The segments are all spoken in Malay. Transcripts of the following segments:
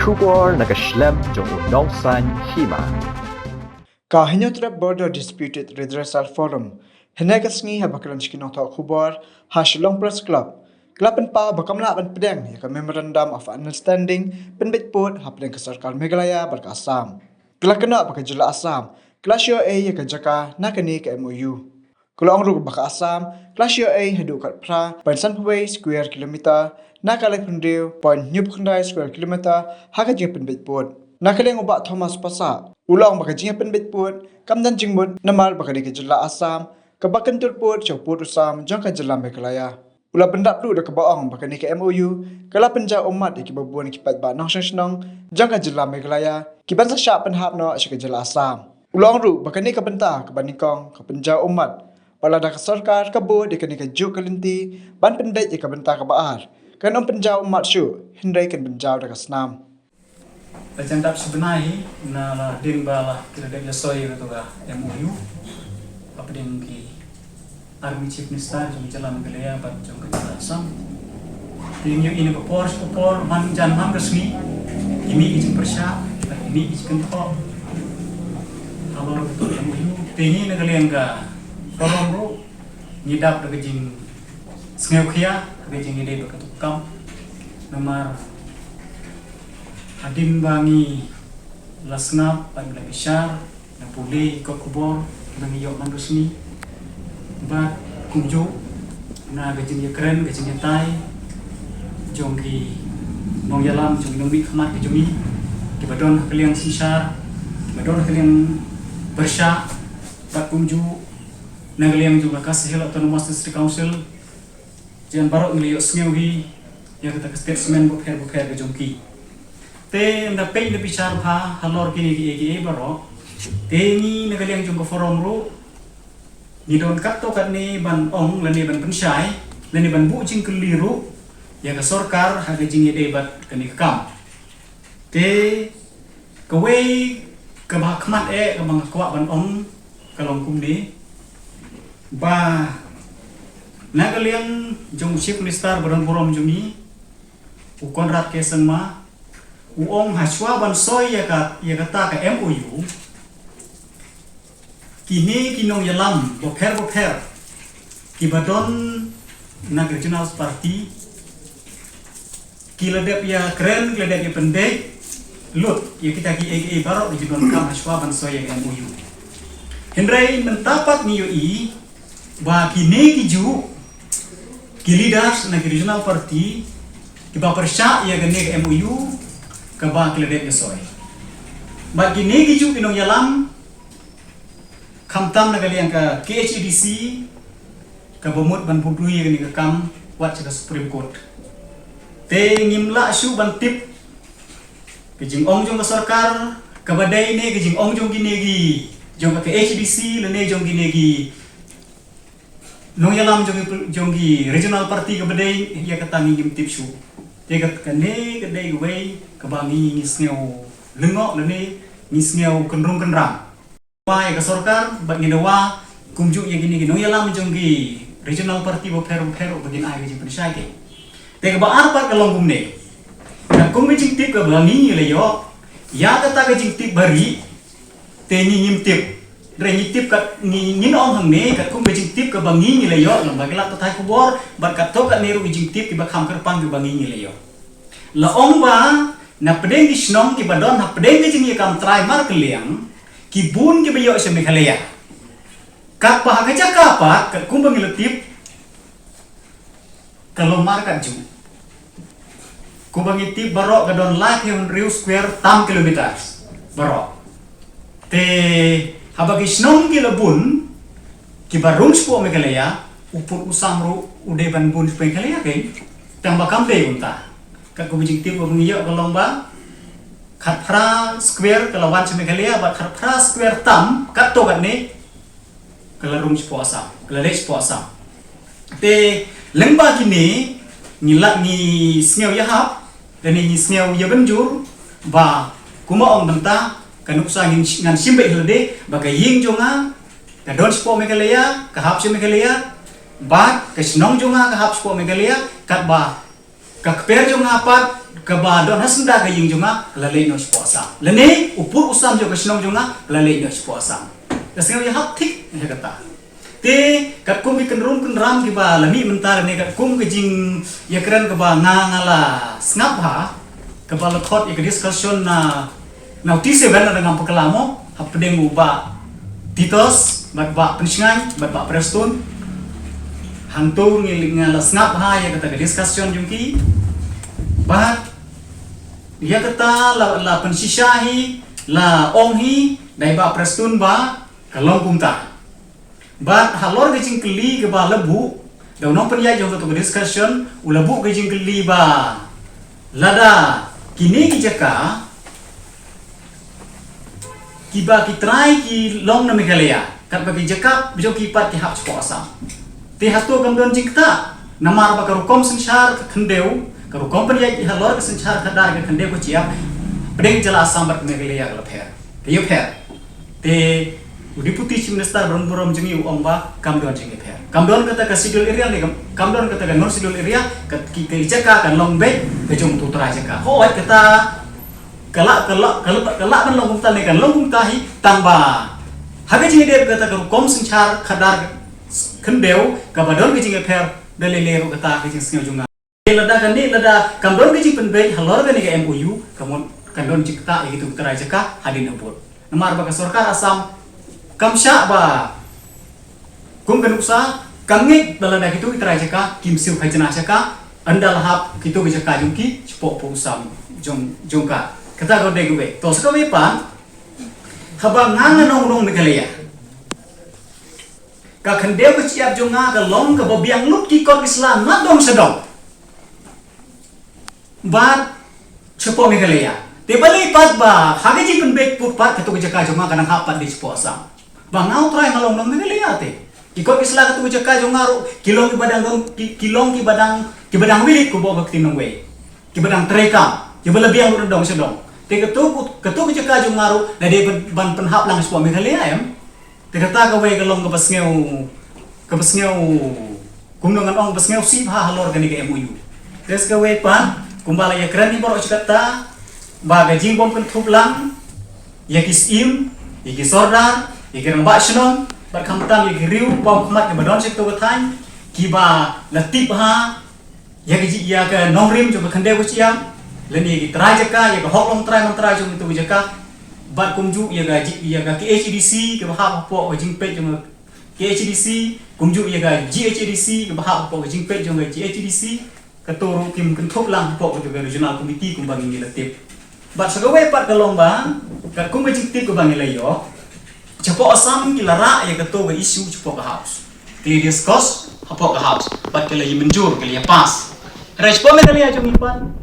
Kubor nakaslem jong unongsan hima. Kahinyotrap Border Disputed Redressal Forum, Henegasngi habakalan chikinota Kubor, Hashlong Press Club, Klapan pa bakamla ban pedang ya Memorandum of Understanding penbitput hapdeng ke Sarkar Meghalaya barka Assam. Kelakena baka jela Assam, Klasyo A ya jaka nakani ke MOU. Kalau orang baka Assam, Klasyo A hadu kat pra Pansanpaway square kilometer, nakalek hundiu point nyupkundai square kilometer, haka jeng penbitput. Nakaleng ubak Thomas Pasa, ulang baka jeng penbitput, kamdan jengmut namal baka di jela Assam, kebakan turput cokput Assam jangka jela Meghalaya. Ulah benda perlu dah kebaong baka ni ke MOU, kalau penja umat di kibabuan kipat ba nang senang jangka jela Meghalaya, kiban sa syak penhap no syaka jela Assam. Ulang ru baka ni ke benta ke banikong ke penja umat, wala dah ke sarkar kabut di ke juk kelinti, ban pendet di ke benta ke baar, kan om penja umat syu, hindai kan penja dah ke senam. Pecandap sebenarnya na din bala kira dia soy itu ga MOU apa din ki Army Chief Minister jom jalan Meghalaya bat jom ke Assam din yu ini popor man jan mam resmi ini izin persya ini izin kentok kalau itu MOU tinggi Meghalaya ga forum ru ngidap de jing sneu khia de jing ide beketukam nomor Adin bangi lasnap pagla bisyar na puli ikot kubor bangi yok mandusni bat kumju na gajin ya keren gajin ya tai jongki nong yalam jong nong bi khamat ke jumi ki badon kaliang sisar badon kaliang bersya bat kumju na kaliang juga kasih autonomous district council jan barok ngliyok sngewi ya kita ke statement bukher ke jongki te na pay na bichar ha halor kini ki baro te ni nagaliang jung ko forum ru ni don katto kat ni ban ong lani ban pensyai lani ban bu jing keliru ya ka sarkar ha ga jing ide bat kani kam te kawe ka ba khmat ka bang kwa ban ong kalong kum ni ba nagaliang jung chief minister baron forum jumi ukon rat ke sangma uong haswa ban soy ya kata ke MOU kini kinong yalam bokher kibadon nag regional party kiladep ya keren kiladep ya pendek lut ya kita ki barok di jibon kam haswa ban soy ya MOU hendrai mentapat ni UI ba kini kiju leaders nag regional party kiba persya ya gane MOU kabang kiladep soy bagi negi ju inong yalam khamtam nagaliang ka KHDC ka bomut ban budui ni ka kam wat sa Supreme Court te ngimla syu ban tip kijing ong jong ka sarkar ka badai ne kijing ong jong ginegi jong ka KHDC lene jong ginegi nong yalam jong gi regional party ka badai ya ka tangi ngim tip syu tegat kane kedai gawai kebangi ngisngeu lengok lene ngisngeu kendrung kendrang wai ka sarkar bat ngidawa kumju yang gini no yalam jonggi regional party bo pero bagin ai ge pensyai ke te ba arpat kalong gumne na kum jing tip ka bangi le yo ya kata ge jing tip bari te ni ngim tip re ni tip ka ni om hang ne ka kum jing tip ka bangi le yo lam bagila ta thai kubor bat ka to ka neru jing tip ki ba kham kerpang ki bangi le yo la ong ba na pedeng di snong ki badon na pedeng di jing kam try mar keliang ki bun ki bayo sa Meghalaya kap pa ga jaka pa ka kum bangi letip kalau mar ka ju kum bangi tip barok ka don like heaven riu square tam kilometers barok te habagi snong ki labun ki barung spo Meghalaya upur usamru ude ban bun spo Meghalaya ke tambah kampe unta kat ko bijing tip ko ngiyo kalong ba khatpra square kalawan sa Meghalaya ba khatpra square tam kat to kat ni kalarung puasa kalales puasa te lengba kini ngilak ni sngew yahap dan ni sngew ya benjur ba kuma ong benta kanuksa ngan simbe hilde baga ying jonga ka don spo Meghalaya ka hap sa Meghalaya ba ka snong jonga ka hap spo Meghalaya kat ba kakper jonga pat kabadon hasunda ka yung junga lalay no sposa lene upur usam jo kasnong junga lalay no sposa kasnong ya haptik ya kata te kat kum ki kenrum kenram ki ba lami mentar ne kat kum ke jing ya keren ka ba ngala snap ha ka ba lakot ya discussion na tise ben dengan pekelamo hapdeng uba titos ba pensingan ba preston hantu ngala snap ha ya kata discussion jungki ba dia kata la pensisyahi la onghi dai ba prestun ba kalong kumta ba halor ke jingkeli ke ba lebu da non penya jong to discussion ulabu ke jingkeli ba lada kini ki jaka kiba ki try ki long na megalaya kat bagi jaka bijo ki pat ki hak sposa ti hatu gamdon jingta namar ba karukom sensar kendeu karu company ya halor ke senchar khadar ke khande ko chia pedeng jala sambat megalaya kala pher te pher te deputy chief minister borom jengi ongba kamdon jengi pher kamdon kata ka sidul area ne kamdon kata ka non sidul area ke jaka kan long be ke jong tutra jaka hoat kata kala ban long kumta ne kan long kumta hi tangba haga jingi deb kata karu kom senchar khadar khandeu ka badon ke jingi pher dalele ro kata ke jing singa junga lada kan ni lada kamdon ke jing penbe halor kan ni ke MOU kamun kandon jikta itu terai jaka hadin abot namar ba sarkar asam kamsya ba kum kanuksa kangik balada kitu terai jaka kimsiu khajna jaka andal hap kitu ke jaka jungki spok po usam jongka kata go de gue to skawe pan habang nganga nong megalaya ka khandeu ke chiap jonga ka long ka bobiang lut ki kon islam na dong sedong bat cepo megalaya te bali pat ba hage ji penbek put pat ketu jaka jonga kanang hapat di cepo asam bangau try ngalong nong megalaya te ikot isla ketu jaka jonga ro kilong ki badang wilit ku bo bakti nong we ki badang treka ki balabiang ru dong sedong te ketu jaka jonga ro na de ban penhap lang cepo megalaya em te kata ka we kalong ka basngeu kumnongan ong basngeu sip ha halor kan ke MOU des ka we pan kumbala ya keren ni borok cakata baga jing bom kan thuplang ya kisim ya kisordar ya kirang ba shnong bar khamtang ya riu bom khmat ke badon sek to bathan kiba latip ha ya ki ya ka nongrim jo khande ko chiam len ya ki trajaka ya ka hoklong trai mantra jo itu jaka bat kumju ya ga ki HDC ke ba po jing pe jo ki HDC kumju ya ga GHDC ke ba po jing pe jo ga GHDC katoro kim kenthop lang po ke regional committee kum bangi latip bat sagawe pat kalong bang ka kum jikti ko bangi layo chapo asam kilara ya kato ga issue chapo ga house clear discuss hapo ga house bat kala menjur kala pas respo me kala jong ipan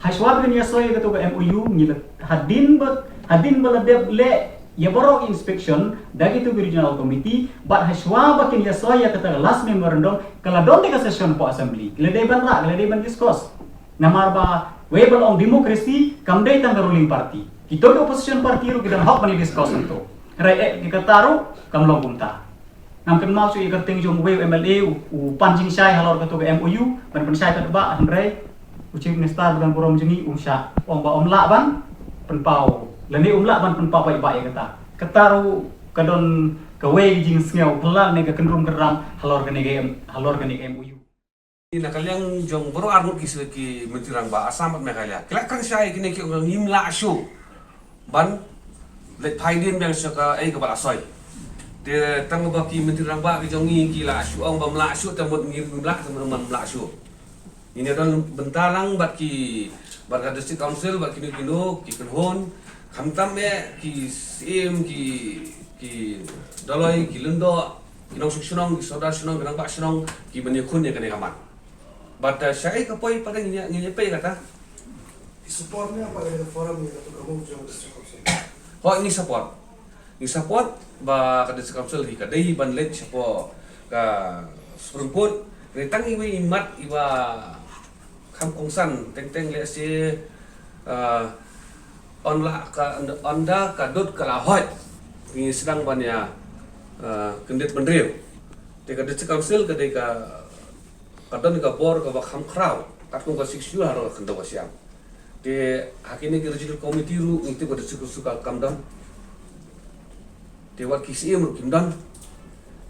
haswab ni asoy kato ga MOU ni hadin baladeb le ya borok inspection dagi tu regional committee bat haswa bakin ya soya kata last memorandum kala don de session po assembly kala de ban ra kala de ban discuss namar ba webel on democracy kamdai tang ruling party kito de opposition party ru kidan hok mani discuss to rai kata ru kamlong kumta nam kan mau su ikat ting jong we MLA u panjing sai halor kato ke MOU ban sai kat ba handrai chief minister dan borom jengi umsya om ba om la ban penpau lani umla ban penpau bai kata kataru kadon kawe jing sngeu pelan ne ka kendrum keram halor kene MOU ina kalyang jong boro armut ki mentirang ba asam me kalya kelak kan sai kini ki ngimla syu ban le thaidin bang saka ai ka ba asoi de tang ba ki mentirang ba ki jong ki la syu ong ba mla syu tamut ngimla tamut mla syu ini don bentalang bat ki barga district council bat kini ki kenhon khamtam me ki sim ki dalai ki lendo kinong suksonong ki soda sunong kinong ba sunong ki bani khun ya kane kaman but sai ka poi pada ngi pe kata supportnya apa ya forum ni untuk kamu jong ho ini support ba ka district council hi ka dei ban let support ka serumput retang iwi imat iwa kham kongsan teng le si onda ka dot ka lahoi ni sedang ban ya kendet bendreu te ka district council ka dei ka kadon ka bor ka kham khrau kat kung kasik syul haro kanda wasyam te hakini ki regional committee ru ngiti pada suka kamdan te wat kisi ru kimdan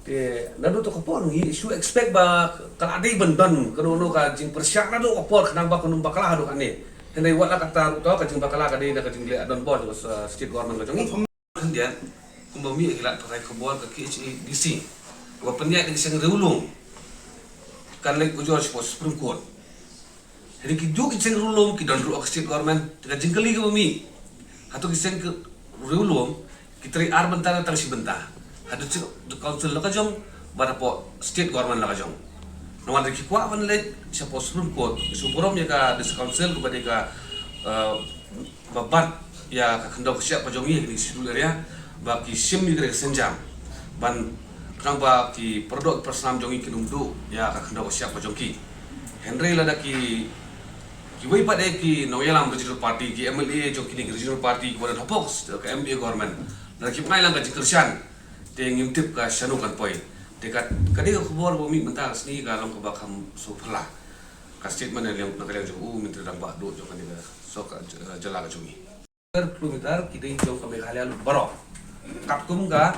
te nadu to kapon hi isu expect ba kaladi bandan kanono ka jing persyak nadu kapon kanang ba kunum bakala hadu kane henai wat la kata ru to ka jing bakala ka de ka jing le adon board state government ka jongi dia kumbami ilat pakai kebon ke KHDC wa penyak di sing reulung kan lek ujor Supreme Court jadi ki jo ki sing reulung ki don ru state government ka jing kali ke bumi atau ki sing reulung ki tri ar bentar tang si bentah hadu the council la ka jong bada po state government la ka jong nawan ki kwa ban lek siapa Supreme Court suporom ya ka the council kepada ka babat ya ka kendo siap pajongi di situ area baki sim ni senjam ban krang ba ki produk personam jongi kinumdu ya ka kendo siap pajongi Henry lada ki wei pade ki noyalam regional party ki MLA jo kini regional party ko dan hopok ka MBA government dan ki mai lang ka jikersan te ngimtip ka shanu kan poi te ka kadi ko khobor bo mi mental sni ka long ka bakam so phala ka statement yang nakaliang jo menteri dang ba do jo kan ni so ka jala ka jongi kilometer kita hijau ke Meghalaya Barok kapkum ga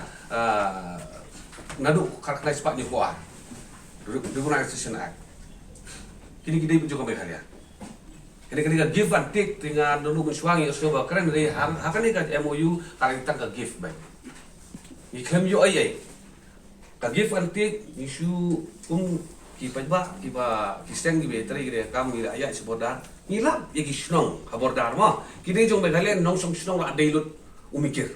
nadu kaknai sepak ni kuah Urbanization Act kini kita hijau ke Meghalaya kini ka give and take dengan nunu mensuangi semua keren dari hakan ni ka MOU kali kita ka give baik ikhlam yo ai ka give and take isu ki pajba ki steng di betri ki kam ni ayat sebodar ngilap ya ki snong habordar ma kini jong Meghalaya nong song snong la deilut umikir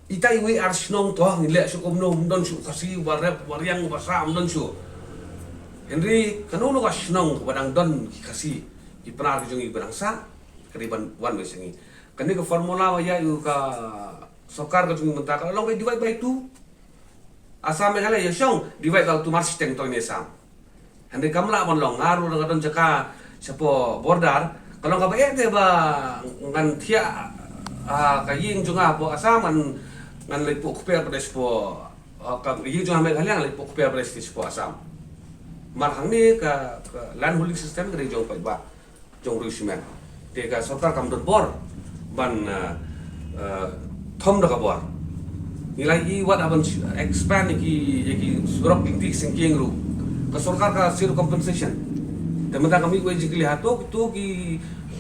itai we ar snong to ngile su komno don su kasi warap wariang basa don su Henry kanono ka snong badang don ki kasi ki penar ki jongi berangsa keriban wan we sengi kani ka formula wa ya yu ka sokar ka jongi mentaka long we divide by 2 Asam Meghalaya song divide by 2 marsi teng to ni sam Henry kamla bon long ngaru ngadon jaka siapa bordar kalau nggak bayar deh ba ngan tia kaying juga po asam ngan lepo kuper pada siapa kaying juga Meghalaya lepo kuper pada siapa asam marhang ni ke land holding system dari jong ba jong rusimen te ka sarkar kam don bor ban thom da ka bor nilai i wat aban expand ki surok tingti singking ru ka sarkar ka zero compensation teman kami gue jikli hato itu ki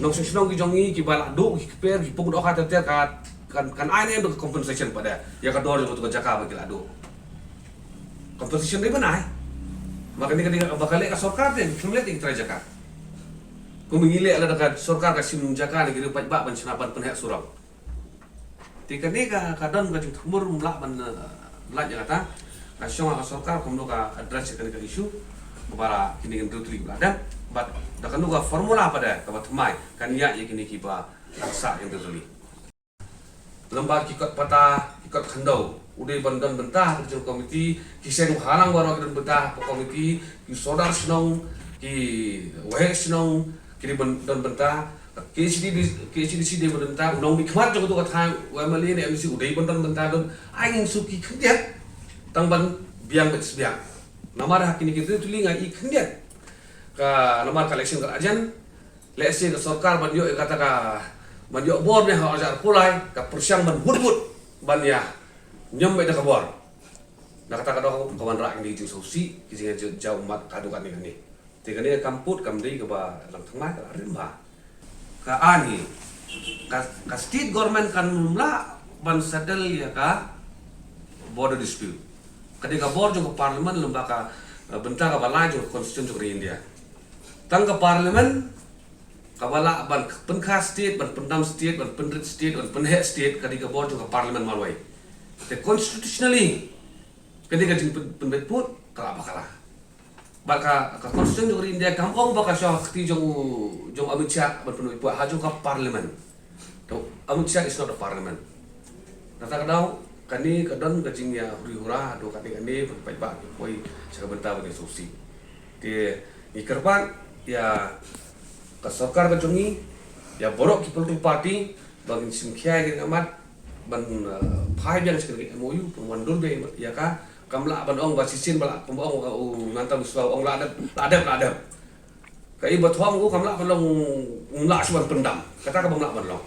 nong senong ki jongi ki balak do ki per ki pung do kata ter kan aine do compensation pada ya ka dor jo to jaka ba ki lado compensation dai banai maka ni bakal ka sarkar ten kumlet ki tra jaka kumingile ala dekat sarkar ka sim jaka ni ki paj ba ban senapan penhak surau tika ni ka kadon ka tumur mlak ban mlak jaka ka syong ka sarkar kumdo ka address ka isu para kini ngendru tuli ada bat dakan nuga formula pada kabat mai kan ya kini kiba laksa yang tertuli lembar kikot patah kikot khandau udai bandan bentah kerja komiti kisen halang baru kita bentah komiti ki sodar senong ki wahe senong kini bandan bentah KCDC dia bentah nong bikmat joko tu kata wamali ni MC udai bandan bentah don angin suki kendiat tangban biang biang namar hakini kita tuli ngai kendiat ka nomor collection ka ajan lese ka sarkar banyo kata ka banyo bor ne ha ajar pulai ka persyang ban hut ban ya nyam be da ka bor na kata ka do kawan rak ni ju sosi ki jauh mat kadu kan ni te kan ni kamput kam dei ka ba lang thangma ka rimba ka ani ka state government kan mumla ban settle ya ka border dispute ketika bor jo parlimen lembaga bentar ka balai jo constitution jo India tang ke parlimen kabala ban penkha state ban pendam state ban pendrit state ban penhek state ketika bor jo parlimen malwai the constitutionally ketika jing penbet put kala bakala baka ka constitution jo India kampong baka sya khti jong Amit Shah ban penoi pu ha jo ka parlimen to Amit Shah is not a parliament kata kadau kani kadon kajing ya huri-hura do kani pai-pai koi sa bentar bagi sosi te ikerban ya ka sarkar ka jongi ya borok ki political party bagi simkhia ki amat ban phai biang sekali MOU pemandul be ya ka kamla ban ong basisin bala pembong nganta biswa ong la ada Kai bathom ko kamla balong ngla suan pendam. Kata ka bamla balong.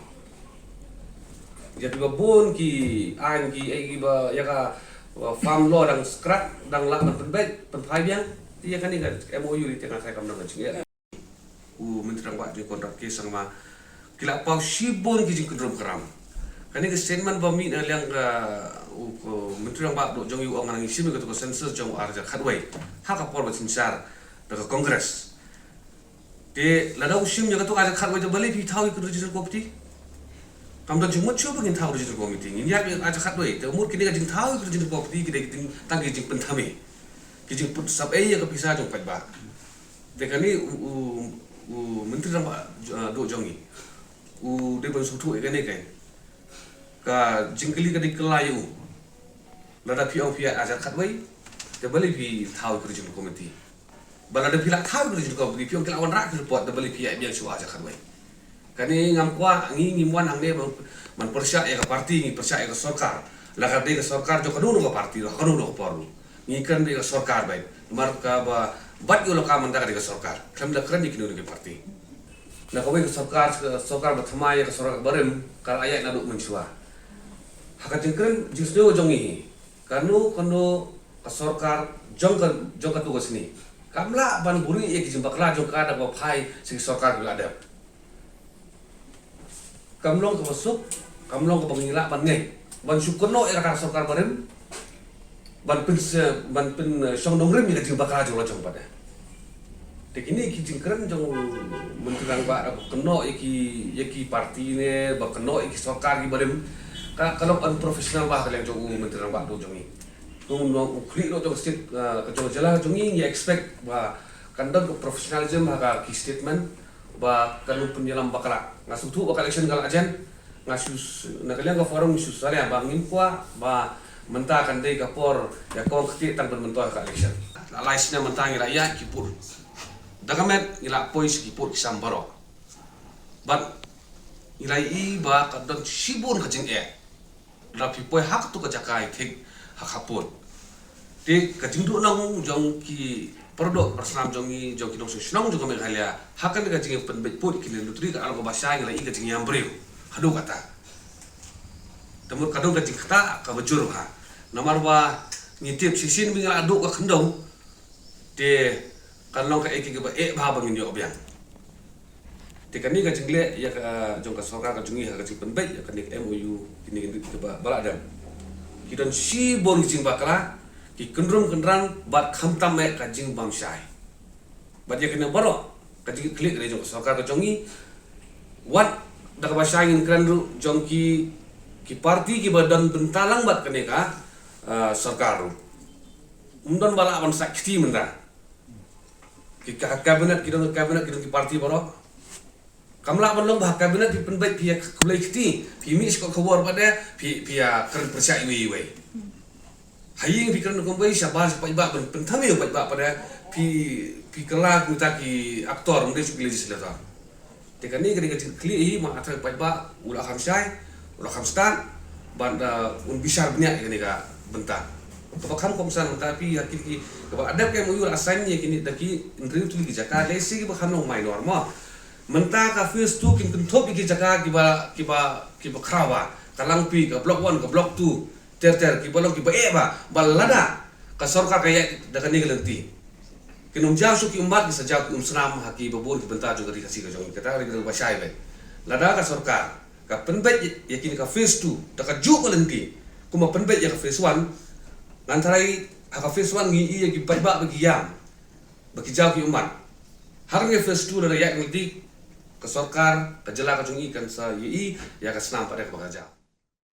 Jadi babon ki ain ki ai ki ba ya ka farm law dang skrat dang la ban penbet penpai biang. Dia kan ni kan MOU di tengah saya kamna ngajing ya. Menteri Rang Bak di kontrak ke sama kila pau sibon ki jing kendrom keram. Kani ke statement bami na liang Menteri Rang Bak do jong yu ong nang isi ke to sensus jong arja khatwai. Ha ka por ba sinsar da Kongres. Te lada usim jaga tu aja khatwai de bali pi thau ki register committee. Kam da jumut chu bangin thau register committee. Ni ya aja khatwai te umur kini ka jing thau ki register committee ki de tang ki jing penthame. Ki jing put sab ai ya ka pisa jong pat ba. Te kani Menteri Rang Bak do jongi de ban sutu e kane kai ka jingkeli ka dikelayu lada piong pia aja khatwai te bali pi thau ki register committee. Bala de pila thau ki register committee piong kila wan rak ki report de bali pia biang su aja khatwai. Kani ngam kwa ngi ngimwan ang ne man persya ya ka parti ngi persya ya ka sarkar la ka de ka sarkar jo kanu ka parti ro kanu ro paru ngi kan de ka sarkar bai mar ka ba bat yo ka manda ka de ka sarkar kam da kran ni kinu ke parti la ka bai ka sarkar ba thamai ka sarkar barem kal ayat na du mensua haka jengkren justru jongi kanu ka sarkar jong ka tu sini kamla ban buri ye ki jimbakla jong ka da ba phai si sarkar bila ada kamlong ka masuk kamlong ka pangila ban ngai ban syukurno era ka sarkar barem ban pen song dongrim ni jing bakal jong lojong pada tek ini ki jingkren jong Menteri Rang Bak keno iki parti ne ba keno iki sarkar ki barem kalau unprofesional bah kalian jong Menteri Rang Bak do jongi no klik do jong state ka jong jala jongi ya expect ba kandang professionalism ha ki statement ba kanu penyelam bakala ngasuh tu bakal election kal ajan ngasus na kalian ka forum sus sare ba ngim kwa ba mentah kan dei kapor ya kong keti tan bermentoh ka election laisnya mentah ngira ya kipur dagamet ngira pois kipur kisambaro ban ngira I ba kadang sibun ka jing la pipoi hak tu ka jakai thik hak hapun ti ka jing du nang jong ki perdo persam jongi jong ki dong sunong jong ka halia hakan ka jing penbet put ki lutri ka algo bahasa ngira I ka jing yambreu hadu kata temur kadang ka jing kata ka bejur ha nomor ba ngitip sisin bingala aduk ka kendong te kanlong ka eki ba ba bangin yo obyang te kani ka jingle ya ka jong ka sarkar ka jungi ha ka jing penbet ya kan MOU kini ke ba baladam kidon si bon jing bakala ki kendrong kendran bat khamtam me ka jing bam syai bat ya kena baro ka jing klik re jong ka sarkar ka jungi wat da ka ba syai ngin kran ru jong ki parti ki badan bentalang bat kene ka sarkar umdan bala awan sakti menda ki kabinet kidon ki parti baro kamla ban long bah kabinet pi penbait pi kulai kiti pi mi sko khawar pada pi keren persya iwi haying pi keren kombai sabar sapai ba penthami ba pada pi kelak minta ki aktor mende suk legislator tekani kali kli ma atar ba ula khamsai ula khamstan banda un bisar banyak kini ka bentar pakam komsan tapi yakin ki ada kayak muyul asannya kini daki interview tu di Jakarta lesi ki bakam nong mai normal mentah ka first tu kin top ki Jakarta ki ba krawa kalang pi ka block 1 ka block 2 ter ki balong ki ba balada ka sarkar kaya dakani galenti kinum jasu ki umbat ki sajak senam haki babur ki bentar juga dikasih ka jong kata ri ba syai be lada ka sarkar ka penbet yakin ka phase 2 daka juk galenti kuma penbet ya ka phase 1 ngantarai haka phase 1 ngi iya ki ba bagi yam bagi jauh ki umat harga phase 2 dari yak ngi ka sarkar ka jela ka jungi kan sa yi ya ka senam pada ka bagaja